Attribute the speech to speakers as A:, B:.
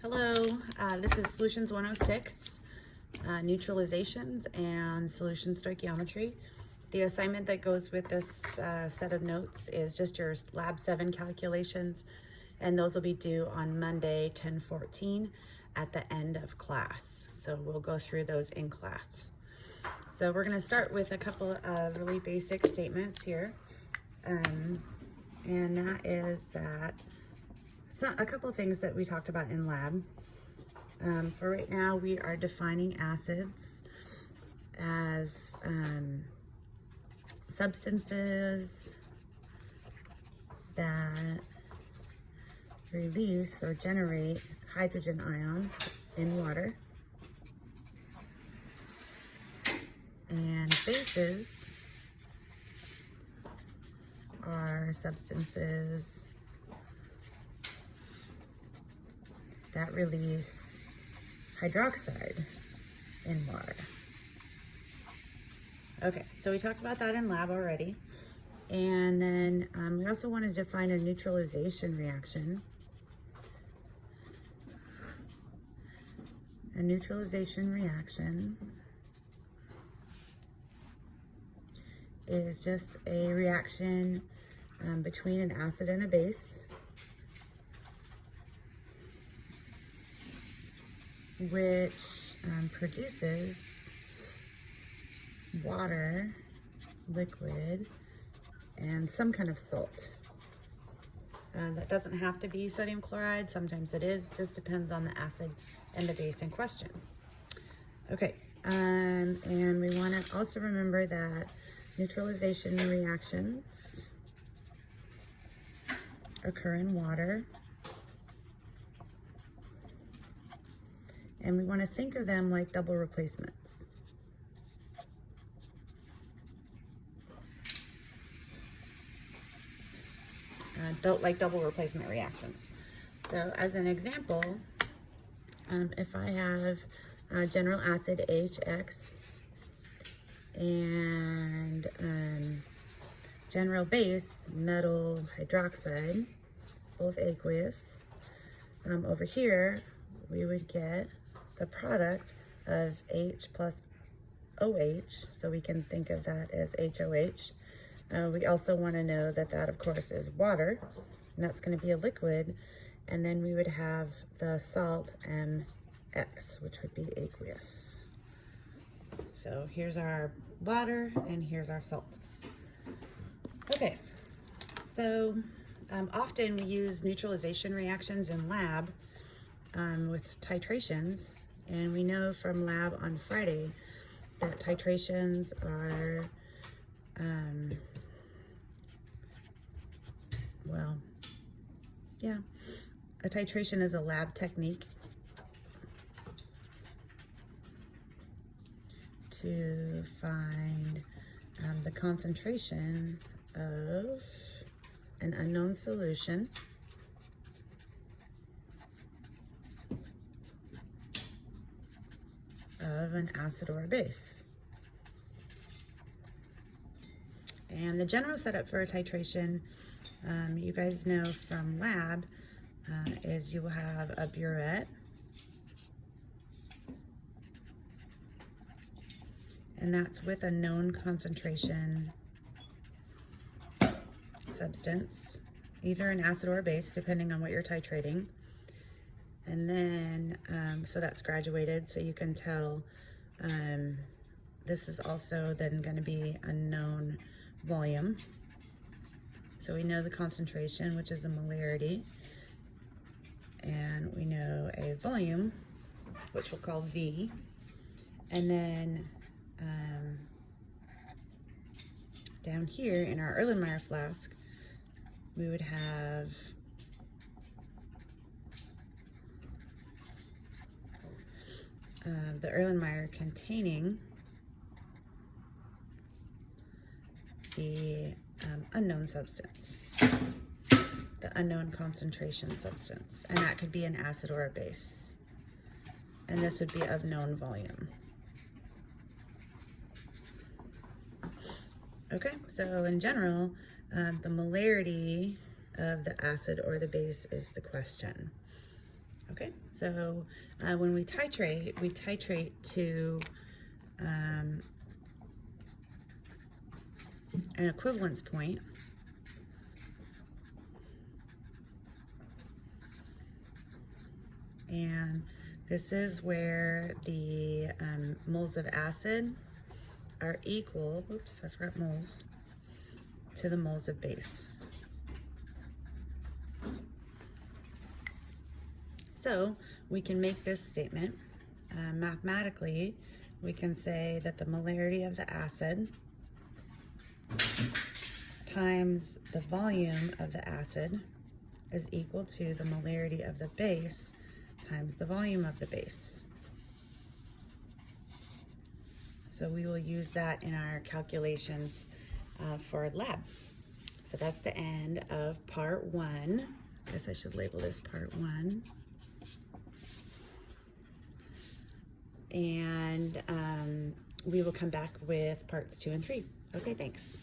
A: Hello, this is Solutions 106, Neutralizations and Solution Stoichiometry. The assignment that goes with this set of notes is just your Lab 7 calculations, and those will be due on Monday, 10/14 at the end of class. So we'll go through those in class. So we're going to start with a couple of really basic statements here, and that is that a couple of things that we talked about in lab. For right now, we are defining acids as substances that release or generate hydrogen ions in water. And bases are substances that release hydroxide in water. Okay, so we talked about that in lab already. And then we also want to define a neutralization reaction. A neutralization reaction is just a reaction between an acid and a base, which produces water, liquid, and some kind of salt. That doesn't have to be sodium chloride. Sometimes it is. Just depends on the acid and the base in question. Okay, and we want to also remember that neutralization reactions occur in water. And we want to think of them like double replacements. Like double replacement reactions. So as an example, if I have general acid HX and general base metal hydroxide, both aqueous, over here we would get the product of H plus OH, so we can think of that as HOH. We also want to know that that, of course, is water, and that's going to be a liquid, and then we would have the salt MX, which would be aqueous. So here's our water, and here's our salt. Okay, so often we use neutralization reactions in lab with titrations. And we know from lab on Friday that titrations are, a titration is a lab technique to find the concentration of an unknown solution of an acid or a base. And the general setup for a titration, you guys know from lab, is you will have a burette, and that's with a known concentration substance, either an acid or a base, depending on what you're titrating. And then, so that's graduated, so you can tell this is also then going to be a known volume. So we know the concentration, which is a molarity, and we know a volume, which we'll call V. And then down here in our Erlenmeyer flask, we would have the Erlenmeyer containing the unknown substance, the unknown concentration substance, and that could be an acid or a base. And this would be of known volume. Okay, so in general, the molarity of the acid or the base is the question. Okay, so when we titrate to an equivalence point. And this is where the moles of acid are equal, oops, I forgot moles, to the moles of base. So we can make this statement. Mathematically, we can say that the molarity of the acid times the volume of the acid is equal to the molarity of the base times the volume of the base. So we will use that in our calculations for lab. So that's the end of part 1. I guess I should label this part 1. And we will come back with parts 2 and 3. Okay, thanks.